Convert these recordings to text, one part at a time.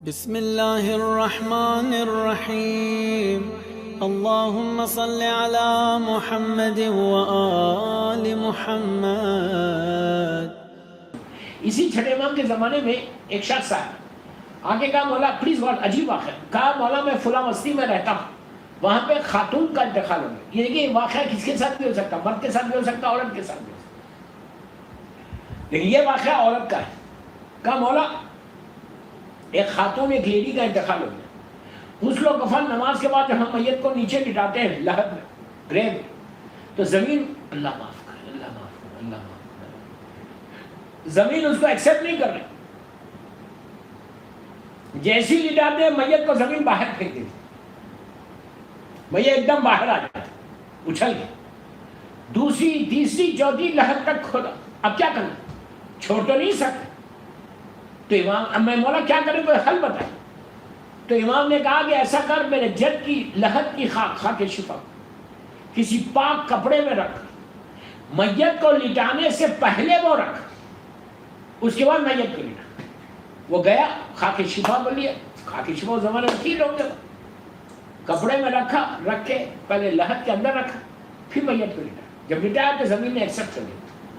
بسم اللہ الرحمن الرحیم اللہم صل علی محمد وآل محمد۔ اسی چھٹے امام کے زمانے میں ایک شخص آیا، آگے کہا مولا پلیز بہت عجیب واقعہ، کہا مولا میں فلاں بستی میں رہتا ہوں، وہاں پہ خاتون کا انتقال ہو گیا۔ یہ دیکھیے واقعہ کس کے ساتھ بھی ہو سکتا، مرد کے ساتھ بھی ہو سکتا، عورت کے ساتھ بھی ہو سکتا، لیکن یہ واقعہ عورت کا ہے۔ کہا مولا ایک خاتون ایک لیڈی کا انتقال ہو گیا، اس لوگ کفن نماز کے بعد جب ہم میت کو نیچے لٹاتے ہیں لحد میں گریو میں، تو زمین اللہ معاف کرے اللہ معاف کرے اللہ معاف کرے، زمین اس کو ایکسپٹ نہیں کر رہی، جیسی لٹاتے ہیں میت کو زمین باہر پھینک دیتی، میت ایک دم باہر آ جاتا اچھل گیا، دوسری تیسری چوتھی لحد تک کھودا، اب کیا کرنا، چھوڑ تو نہیں سکتے، تو امام اب میں مولا کیا کریں کوئی حل بتائیں، تو امام نے کہا کہ ایسا کر میرے جد کی لحد کی خاک شفا کسی پاک کپڑے میں رکھ، میت کو لٹانے سے پہلے وہ رکھ، اس کے بعد میت کو لٹا۔ وہ گیا خاک شفا کو لیا، خاک شفا اس زمانے میں تین ہوگا، کپڑے میں رکھا، رکھ کے پہلے لحد کے اندر رکھا، پھر میت کو لٹا، جب لٹایا تو زمین نے ایکسپٹ کر دیا،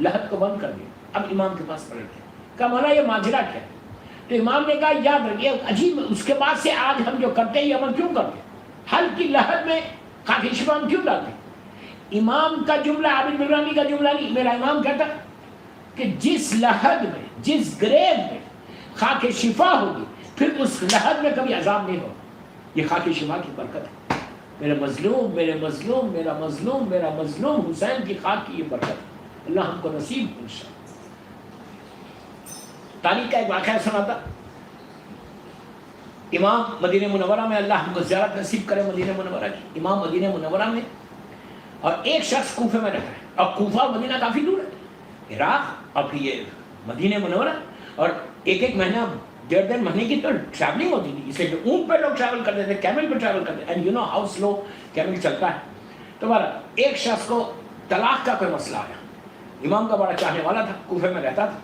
لحد کو بند کر دیا، اب امام کے پاس پلٹ گیا، کہا مولا یہ ماجرا کیا ہے؟ تو امام نے کہا یاد رکھیے عجیب، اس کے بعد سے آج ہم جو کرتے ہیں یہ عمل کیوں کرتے ہیں، حل کی لحد میں خاک شفا ہم کیوں ڈالتے ہیں؟ امام کا جملہ عابد نورانی کا جملہ نہیں، میرا امام کہتا کہ جس لحد میں جس گریو میں خاک شفا ہوگی پھر اس لحد میں کبھی عذاب نہیں ہوگا، یہ خاک شفا کی برکت ہے، میرے مظلوم میرے مظلوم میرا مظلوم میرا مظلوم حسین کی خاک کی یہ برکت ہے، اللہ ہم کو نصیب انشاءاللہ۔ تاریخ کا ایک واقعہ سناتا، امام مدینہ منورہ میں، اللہ ہم کو زیارت نصیب کرے مدینہ منورہ کی، امام مدینہ منورہ میں، اور ایک شخص کوفے میں رہتا ہے، اور کوفہ اور مدینہ کافی دور ہے، عراق اور پھر یہ مدینہ منورہ، اور ایک ایک مہینہ ڈیڑھ ڈیڑھ مہینے کی تو ٹریولنگ ہوتی تھی، اسے جو اونٹ پہ لوگ ٹریول کرتے تھے، کیمل پہ ٹریول کرتے، and you know how slow camel چلتا ہے۔ تو بارہ ایک شخص کو طلاق کا کوئی مسئلہ آیا، امام کا بڑا چاہنے والا تھا، کوفے میں رہتا تھا،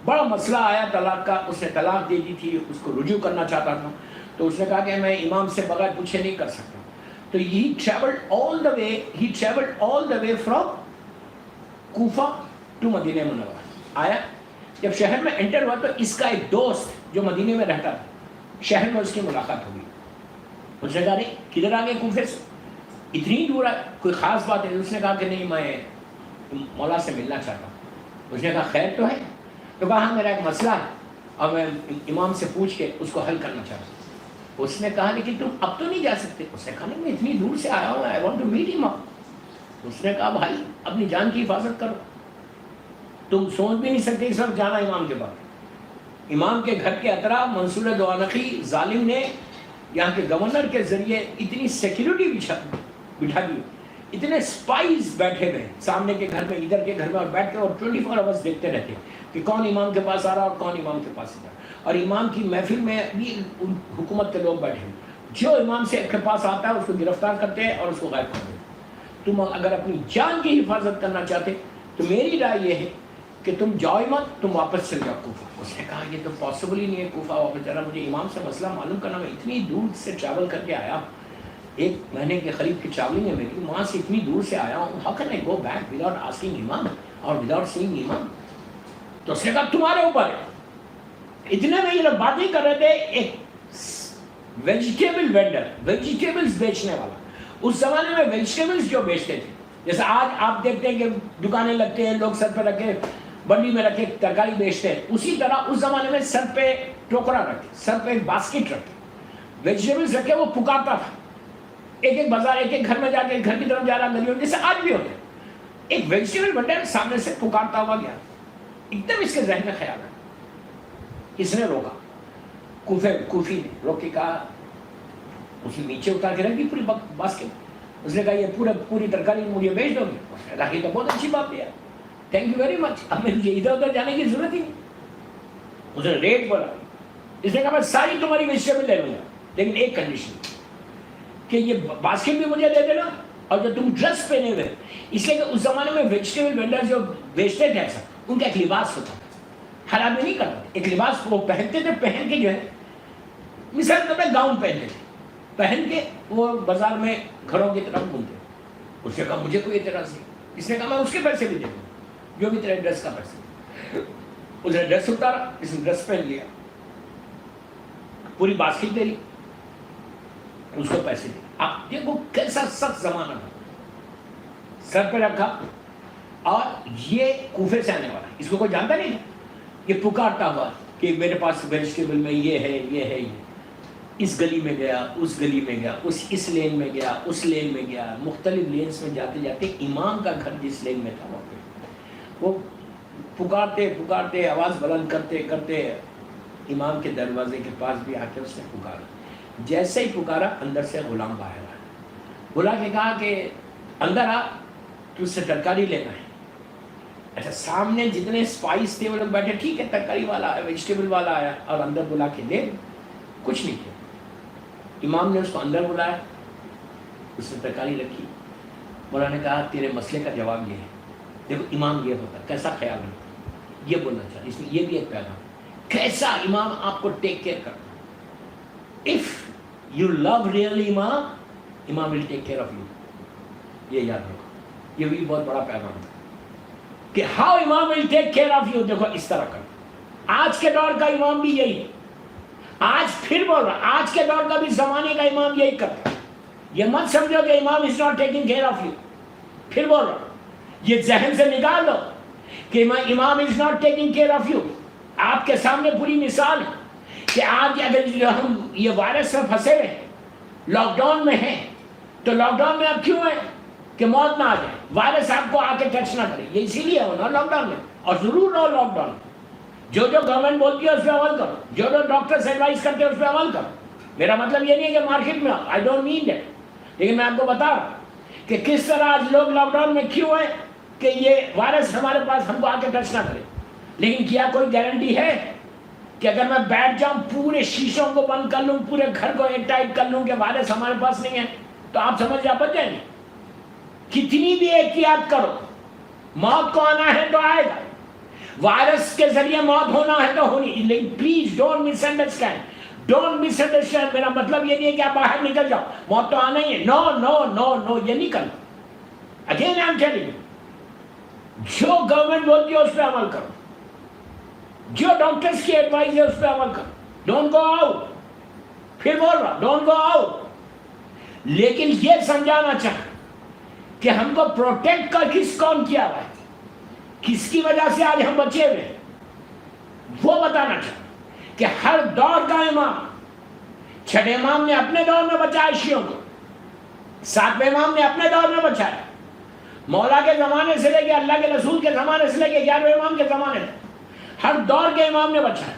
بڑا مسئلہ آیا طلاق کا، اس نے طلاق دے دی تھی، اس کو رجوع کرنا چاہتا تھا، تو اس نے کہا کہ میں امام سے بغیر پوچھے نہیں کر سکتا، تو he traveled all the way from Kufa to Medina Munawwara, آیا جب شہر میں انٹر ہوا تو اس کا ایک دوست جو مدینہ میں رہتا تھا، شہر میں اس کی ملاقات ہو گئی، اس نے کہا نہیں کدھر آ گئے کوفے سے، اتنی دور ہے کوئی خاص بات ہے؟ اس نے کہا کہ نہیں میں مولا سے ملنا چاہتا ہوں، اس نے کہا خیر تو ہے؟ تو کہا ہاں میرا ایک مسئلہ ہے اور میں امام سے پوچھ کے اس کو حل کرنا چاہتا ہوں۔ اس نے کہا لیکن تم اب تو نہیں جا سکتے، اس نے کہا نہیں میں اتنی دور سے آیا ہوں، آئی وانٹ ٹو میٹ ہم۔ اس نے کہا بھائی اپنی جان کی حفاظت کرو، تم سوچ بھی نہیں سکتے اس وقت جانا امام کے پاس، امام کے گھر کے اطراف منصور دوانقی ظالم نے یہاں کے گورنر کے ذریعے اتنی سیکیورٹی بٹھا دی، اتنے سپائز بیٹھے ہوئے سامنے کے گھر میں ادھر کے گھر میں، اور بیٹھ کے اور 24 آورس دیکھتے رہتے کہ کون امام کے پاس آ رہا اور کون امام کے پاس آ رہا، اور امام کی محفل میں بھی حکومت کے لوگ بیٹھے ہیں، جو امام سے کے پاس آتا ہے اس کو گرفتار کرتے ہیں اور اس کو غائب کر دیتے ہیں۔ تم اگر اپنی جان کی حفاظت کرنا چاہتے تو میری رائے یہ ہے کہ تم جاؤ مت، تم واپس چل جاؤ کوفہ۔ اس نے کہا یہ تو پاسبل ہی نہیں ہے کوفہ واپس جانا، مجھے امام سے مسئلہ معلوم کرنا، میں اتنی دور سے ٹریول کر کے آیا، ایک مہینے کے قریب کی ٹریولنگ ہے میری، وہاں سے اتنی دور سے آیا ہوں، how can I go back without asking امام اور وداؤٹ سیئنگ امام؟ تو اس نے کہا تمہارے اوپر ہے۔ اتنے میں یہ لوگ بات نہیں کر رہے تھے، ایک ویجیٹیبل وینڈر، ویجیٹیبلز بیچنے والا، اس زمانے میں ویجیٹیبلز جو بیچتے تھے، جیسے آج آپ دیکھتے ہیں کہ دکانیں لگتے ہیں، لوگ سر پہ رکھے بنڈی میں رکھے ترکاری بیچتے ہیں، اسی طرح اس زمانے میں سر پہ ٹوکرا رکھے، سر پہ ایک باسکٹ رکھے، ویجیٹیبلز رکھے، وہ پکارتا تھا، ایک ایک بازار ایک ایک گھر میں جا کے گھر کی طرف جا رہا، گلیوں جیسے آج بھی ہوتے ہیں، ایک ویجیٹیبل وینڈر سامنے سے پکارتا ہوا گیا، ایک دم اس کے ذہن میں خیال ہے، اس نے روکا، کوفی نے روک کے کہا، اس نے نیچے اتار کے رکھ دی پوری باسکٹ، اس نے کہا یہ پوری ترکاری مجھے بیچ دو گے؟ اس نے کہا یہ تو بہت اچھی بات ہے، تھینک یو ویری مچ، اب مجھے ادھر ادھر جانے کی ضرورت ہی نہیں۔ اس نے ریٹ بولا، اس نے کہا میں ساری تمہاری ویجیٹیبل لے لوں گا لیکن ایک کنڈیشن کہ یہ باسکٹ بھی مجھے دے دینا، اور جو تم ڈریس پہنے ہوئے، اس لیے کہ اس زمانے میں ویجیٹیبل وینڈر جو بیچتے تھے ایسا، ان کا ایک لباس ہوتا تھا، ہر آدمی نہیں کرتا، ایک لباس وہ پہنتے تھے، پہن کے جو ہے مثال کے طور پہ گاؤن پہنتے تھے، پہن کے وہ بازار میں گھروں کی طرف گھومتے. اس نے کہا مجھے کوئی اعتراض نہیں. اس نے کہا میں اس کے پیسے بھی دے دوں جو بھی تیرے ڈریس کا پیسے. اس نے ڈریس اتارا، اس نے ڈریس پہن لیا، پوری باسکٹ دے لی، اس کو پیسے دے. آپ دیکھو کیسا سخت زمانہ تھا. سر پہ رکھا، اور یہ کوفے سے آنے والا، اس کو کوئی جانتا نہیں تھا. یہ پکارتا ہوا کہ میرے پاس ویجیٹیبل میں یہ ہے یہ ہے یہ. اس گلی میں گیا، اس گلی میں گیا، اس لین میں گیا، اس لین میں گیا، مختلف لینس میں جاتے جاتے امام کا گھر جس لین میں تھا وہاں پہ وہ پکارتے پکارتے آواز بلند کرتے کرتے امام کے دروازے کے پاس بھی آ کے اس نے پکارا. جیسے ہی پکارا اندر سے غلام باہر آیا، بلا کے کہا کہ اندر آ، تو اس سے ترکاری لینا ہے. اچھا سامنے جتنے اسپائس تھے وہ لوگ بیٹھے، ٹھیک ہے ترکاری والا آیا، ویجیٹیبل والا آیا، اور اندر بلا کے دے. کچھ نہیں کیا. امام نے اس کو اندر بلایا، اس نے ترکاری رکھی. مولانا نے کہا تیرے مسئلے کا جواب یہ ہے. دیکھو امام یہ ہوتا کیسا خیال رکھتا، یہ بولنا چاہتا. اس میں یہ بھی ایک پیغام کیسا امام آپ کو ٹیک کیئر کرتا. اف یو لو ریئلی امام، امام ول ٹیک کیئر آف یو. یہ یاد رکھو، یہ بھی بہت بڑا پیغام ہے کہ ہاؤ امام ول ٹیک کیئر آف یو. دیکھو اس طرح کرو. آج کے دور کا امام بھی یہی ہے. آج پھر بول رہا، آج کے دور کا بھی زمانے کا امام یہی کرتا ہے. یہ مت سمجھو کہ امام is not taking care of you. پھر بول رہا، یہ ذہن سے نکال دو کہ امام is not taking care of you. آپ کے سامنے پوری مثال ہے کہ آج اگر ہم یہ وائرس میں پھنسے ہوئے لاک ڈاؤن میں ہیں، تو لاک ڈاؤن میں اب کیوں ہے کہ موت نہ آ جائے، وائرس آپ کو آ کے ٹچ نہ کرے. یہ اسی لیے ہو نا لاک ڈاؤن میں. اور ضرور رہو لاک ڈاؤن. جو گورنمنٹ بولتی ہے اس پہ عمل کرو، جو ڈاکٹرز ایڈوائز کرتے ہیں اس پہ عمل کرو. میرا مطلب یہ نہیں ہے کہ مارکیٹ میں آئی ڈونٹ مین دیٹ، لیکن میں آپ کو بتا رہا ہوں کہ کس طرح آج لوگ لاک ڈاؤن میں کیوں ہیں کہ یہ وائرس ہمارے پاس ہم کو آ کے ٹچ نہ کرے. لیکن کیا کوئی گارنٹی ہے کہ اگر میں بیٹھ جاؤں پورے شیشوں کو بند کر لوں، پورے گھر کو ایئر ٹائٹ کر لوں کہ وائرس ہمارے پاس نہیں ہے، تو آپ سمجھ جا بچ جائیں گے؟ کتنی بھی احتیاط کرو، موت کو آنا ہے تو آئے گا. وائرس کے ذریعے موت ہونا ہے تو ہونی. لیکن please don't miss understand, don't miss understand. میرا مطلب یہ نہیں ہے کہ آپ باہر نکل جاؤ، موت تو آنا ہی ہے. نو نو نو نو، یہ نہیں کرنا. Again I am telling you, جو گورنمنٹ بولتی ہے اس پہ عمل کرو، جو ڈاکٹرز کی ایڈوائز ہے اس پہ عمل کرو. Don't go out. پھر بول رہا ڈونٹ گو آؤٹ. لیکن یہ سمجھانا چاہتا کہ ہم کو پروٹیکٹ کر کون کیا ہوا ہے، کس کی وجہ سے آج ہم بچے ہوئے، وہ بتانا چاہتا کہ ہر دور کا امام، چھٹے امام نے اپنے دور میں بچایا شیعوں کو، ساتویں امام نے اپنے دور میں بچایا، مولا کے زمانے سے لے کے اللہ کے رسول کے زمانے سے لے کے 11ویں امام کے زمانے تک ہر دور کے امام نے بچایا.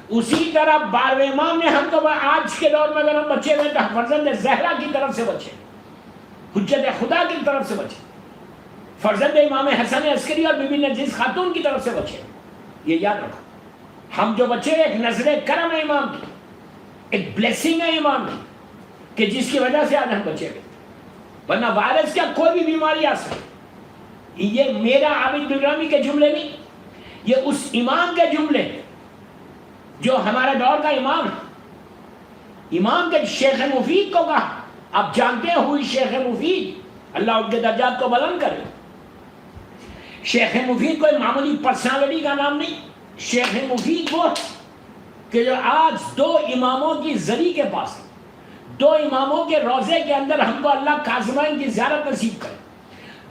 اسی طرح 12ویں امام نے ہم کو آج کے دور میں اگر ہم بچے ہوئے تو فرزند زہرا کی طرف سے بچے، حجت خدا کی طرف سے بچے، فرزند امام حسن عسکری اور بی بی نرجس خاتون کی طرف سے بچے. یہ یاد رکھو، ہم جو بچے ایک نظر کرم ہے امام کی، ایک بلیسنگ ہے امام کی، کہ جس کی وجہ سے آج ہم بچے گئے. ورنہ وائرس کیا کوئی بھی بیماری آ سکتی. یہ میرا عابد بغرامی کے جملے نہیں، یہ اس امام کے جملے جو ہمارے دور کا امام ہے. امام کے شیخ مفید کو کہا، آپ جانتے ہیں ہوئی شیخ مفید، اللہ ان کے درجات کو بلند کرے. شیخ مفید کوئی معمولی پرسنالٹی کا نام نہیں. شیخ مفید وہ کہ جو آج 2 اماموں کی زری کے پاس، 2 اماموں کے روضے کے اندر ہم کو اللہ کاظمین کی زیارت نصیب کرے.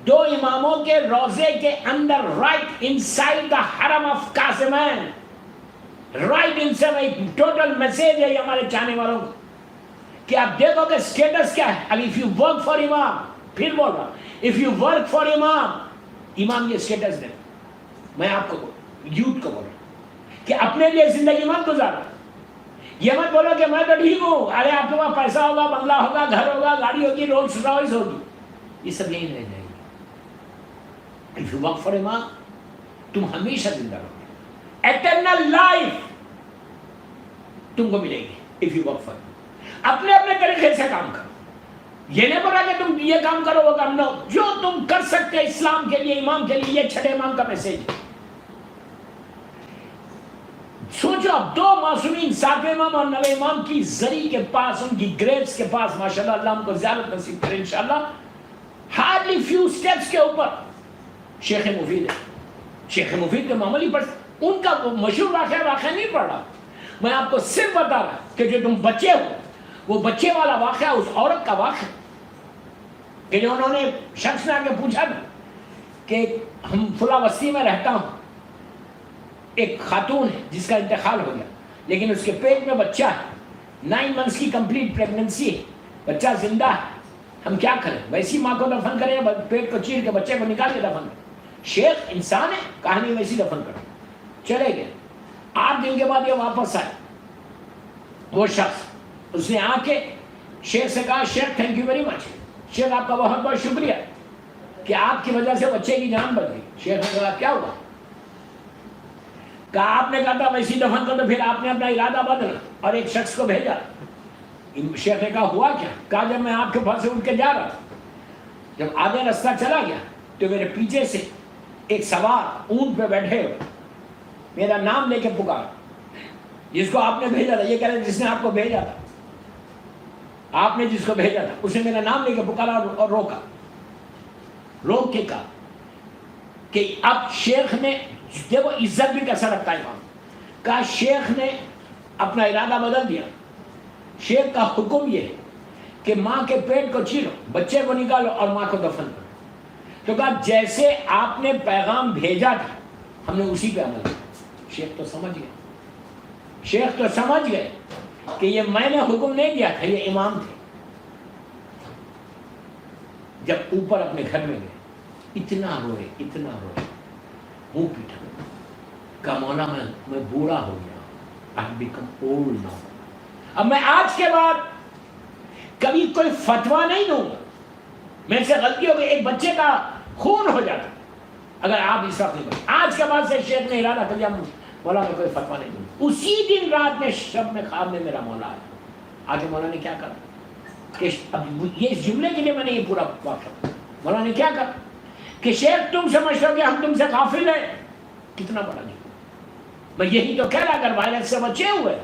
2 اماموں کے روضے کے اندر، رائٹ انسائڈ دا حرم آف کاظمین، رائٹ انسائڈ. ایک ٹوٹل میسج ہے ہمارے چاہنے والوں کو کہ آپ دیکھو کہ اسٹیٹس کیا ہے. اف یو ورک فار امام، پھر بول رہا اف یو ورک فار امام، امام یہ اسٹیٹس دے. میں آپ کو یوتھ کو بول رہا ہوں کہ اپنے لیے زندگی مت گزارو. یہ مت بولو کہ میں تو ٹھیک ہوں، ارے آپ کے پاس پیسہ ہوگا، بنگلہ ہوگا، گھر ہوگا، گاڑی ہوگی، رولس رائس ہوگی، یہ سب یہی رہ جائے گی. اف یو ورک فار امام، تم ہمیشہ زندہ رہو گے. ایٹرنل لائف تم کو ملے گی اف یو ورک فار. اپنے اپنے طریقے سے کام کرو. یہ نہیں بولا کہ تم یہ کام کرو وہ کام نہ، جو تم کر سکتے اسلام کے لیے، امام کے لیے. یہ چھٹے امام کا میسج ہے. سوچو اب دو معصومین، ساتویں امام اور نویں امام کی زری کے پاس، ان کی گریوز کے پاس، ماشاءاللہ اللہ ہم کو زیارت نصیب کرے انشاءاللہ، ہارڈلی فیو سٹیپس کے اوپر شیخ مفید ہے. شیخ مفید کے معمولی پر ان کا مشہور واقعہ نہیں پڑھ رہا، میں آپ کو صرف بتا رہا کہ جو تم بچے ہو، وہ بچے والا واقعہ اس عورت کا واقعہ کہ جو انہوں نے شخص نے آ کے پوچھا تھا کہ ہم فلاں بستی میں رہتا ہوں، ایک خاتون ہے جس کا انتقال ہو گیا لیکن اس کے پیٹ میں بچہ ہے، 9 months کی کمپلیٹ پریگننسی ہے، بچہ زندہ ہے، ہم کیا کریں؟ ویسی ماں کو دفن کریں، پیٹ کو چیر کے بچے کو نکال کے دفن کریں؟ شیخ انسان ہے، کہانی ویسی دفن کریں. چلے گئے. 8 دن کے بعد یہ واپس آئے، وہ شخص. اس نے آ کے شیخ سے کہا شیخ تھینک یو ویری مچ، شیخ آپ کا بہت بہت شکریہ کہ آپ کی وجہ سے بچے کی جان بچ گئی. شیخ نے کہا کیا ہوا؟ کہا آپ نے کہا تھا ویسی دفن کر دو، پھر آپ نے اپنا ارادہ بدلا اور ایک شخص کو بھیجا. شیخ نے کہا ہوا کیا؟ کہا جب میں آپ کے پاس سے اٹھ کے جا رہا تھا، جب آدھے رستہ چلا گیا تو میرے پیچھے سے ایک سوار اونٹ پہ بیٹھے ہوئے میرا نام لے کے پکارا، جس کو آپ نے بھیجا تھا. یہ کہہ رہے جس نے آپ کو بھیجا تھا، آپ نے جس کو بھیجا تھا اس نے میرا نام لے کے پکارا اور روکا. روک کے کہا کہ اب شیخ نے، دیکھو عزت بھی کیسا رکھتا ہے امام، کہا شیخ نے اپنا ارادہ بدل دیا. شیخ کا حکم یہ ہے کہ ماں کے پیٹ کو چیرو، بچے کو نکالو اور ماں کو دفن کرو. تو کہا جیسے آپ نے پیغام بھیجا تھا ہم نے اسی پہ عمل کیا. شیخ تو سمجھ گئے، شیخ تو سمجھ گئے کہ یہ میں نے حکم نہیں دیا تھا، یہ امام تھے. جب اوپر اپنے گھر میں گئے اتنا روئے، منہ پیٹا، کہا مولا میں بوڑھا ہو گیا، I have become old now. اب میں آج کے بعد کبھی کوئی فتویٰ نہیں دوں گا. میں سے غلطی ہو گئی، ایک بچے کا خون ہو جاتا اگر آپ اس وقت نہیں کریں. آج کے بعد سے شیخ نے ارادہ کر دیا مولا میں کوئی فتویٰ نہیں دوں گا. اسی دن رات میں شب میں خواب میں میرا مولا آیا. آگے مولا نے کیا کرا کہ اب یہ جملے کے لیے میں نے یہ پورا واقعہ، مولا نے کیا کہا کہ شیخ تم سمجھتے ہو کہ ہم تم سے غافل ہیں، کتنا بڑا جملہ. میں یہی تو کہہ رہا، اگر وائرس سے بچے ہوئے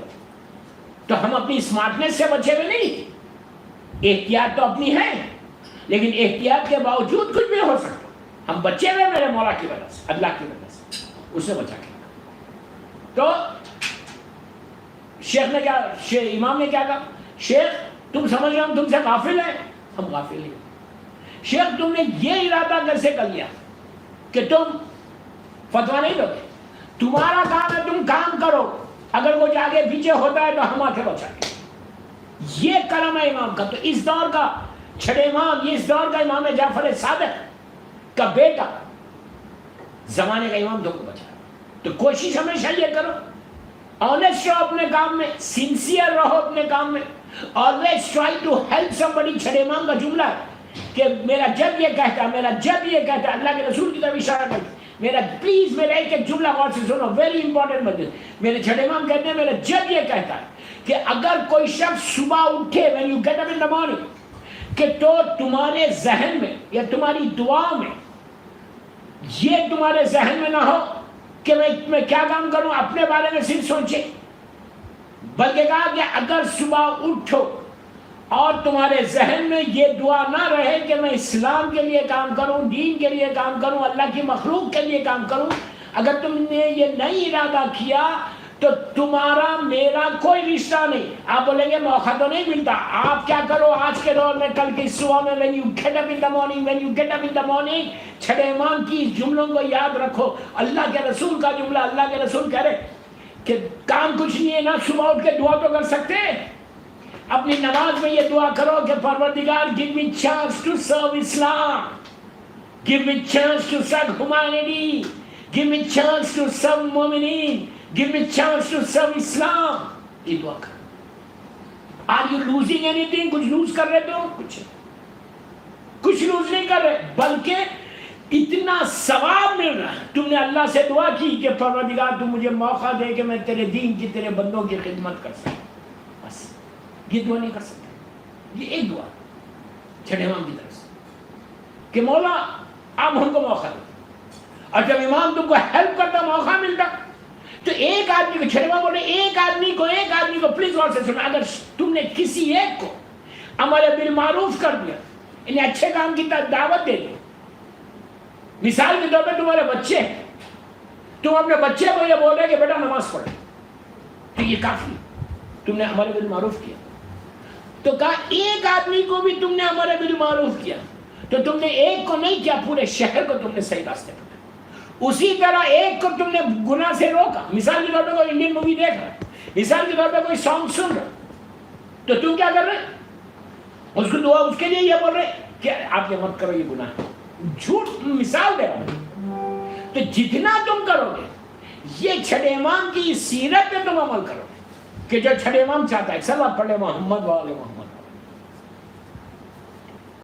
تو ہم اپنی اسمارٹنیس سے بچے ہوئے نہیں. احتیاط تو اپنی ہے لیکن احتیاط کے باوجود کچھ بھی ہو سکتا. ہم بچے ہوئے میرے مولا کی وجہ سے، اللہ کی وجہ سے، اس نے بچا کے. تو شیخ نے کیا، امام نے کیا کہا شیخ تم سمجھ رہے ہم تم سے غافل ہیں؟ ہم غافل ہیں. شیخ تم نے یہ ارادہ کیسے کر لیا کہ تم فتویٰ نہیں دو گے؟ تمہارا کام ہے تم کام کرو، اگر وہ آگے پیچھے ہوتا ہے تو ہم آ کے بچائیں گے. یہ کرم ہے امام کا. تو اس دور کا چھٹے امام، یہ اس دور کا امام جعفر صادق کا بیٹا، زمانے کا امام تم کو بچایا. تو کوشش ہمیشہ یہ کرو، آنیسٹ رہو اپنے کام میں، سنسیئر رہو اپنے کام میں. always try to help somebody. چھٹے امام کا جملہ ہے کہ میرا جب یہ کہتا ہے، میرا جب یہ کہتا ہے، اللہ کے رسول کی طرف اشارہ کرتا ہے. میرا پلیز میرا ایک جملہ غور سے سنو، ویری امپورٹنٹ مجلس. میرے چھٹے امام کہتے ہیں میرا جب یہ کہتا ہے کہ اگر کوئی شخص صبح اٹھے when you get up in the morning، کہ تو تمہارے ذہن میں یا تمہاری دعا میں یہ تمہارے ذہن میں نہ ہو کہ میں کیا کام کروں، اپنے بارے میں صرف سوچے، بلکہ کہا کہ اگر صبح اٹھو اور تمہارے ذہن میں یہ دعا نہ رہے کہ میں اسلام کے لیے کام کروں، دین کے لیے کام کروں، اللہ کی مخلوق کے لیے کام کروں، اگر تم نے یہ نہیں ارادہ کیا تو تمہارا میرا کوئی رشتہ نہیں. آپ بولیں گے موقع تو نہیں ملتا. آپ کیا کرو آج کے دور میں، کل کی صبح میں when you get up in the morning، when you get up in the morning، چھٹے امام کی جملوں کو یاد رکھو. اللہ کے رسول کا جملہ، اللہ کے رسول کہہ رہے کہ کام کچھ نہیں ہے نا، صبح اٹھ کے دعا تو کر سکتے ہیں. اپنی نماز میں یہ دعا کرو کہ پروردگار give me chance to serve Islam، give me chance to serve humanity، give me chance to serve مومنین، give me chance to serve Islam. یہ دعا کر. Are you losing anything؟ کچھ لوز کر رہے تو کچھ لوز نہیں کر رہے، بلکہ اتنا ثواب مل رہا ہے. تم نے اللہ سے دعا کی کہ پروردگار تم مجھے موقع دے کہ میں تیرے دین کی، تیرے بندوں کی خدمت کر سکوں. بس یہ دعا نہیں کر سکتے. یہ ایک دعا چھٹے امام کی طرف سے کہ مولا آپ ہم کو موقع دو. اور جب امام تم کو ہیلپ کرتا، موقع ملتا، تو ایک آدمی کو چھڑے بولے ایک آدمی کو پلیز غور سے سنو، اگر تم نے کسی ایک کو امر بالمعروف کر دیا، انہیں اچھے کام کی دعوت دے دی، مثال کے طور پہ تمہارے بچے ہیں، تم اپنے بچے کو یہ بول رہے کہ بیٹا نماز پڑھ، تو یہ کافی تم نے امر بالمعروف کیا۔ تو کہا ایک آدمی کو بھی تم نے امر بالمعروف کیا تو تم نے ایک کو نہیں کیا، پورے شہر کو تم نے صحیح راستے پر۔ اسی طرح ایک کو تم نے گناہ سے روکا، مثال کے طور پہ کوئی انڈین مووی دیکھ رہا ہے، مثال کے طور پہ کوئی سانگ سن رہا، تو تم کیا کر رہے؟ اس کو دعا اس کے لیے یہ بول رہے کہ آپ یہ مت کرو، یہ گناہ ہے، جھوٹ مثال دے رہا ہے۔ تو جتنا تم کرو گے یہ چھٹے امام کی سیرت میں تم عمل کرو گے کہ جو چھٹے امام چاہتا ہے، سلوات پڑھ لے محمد و آل محمد۔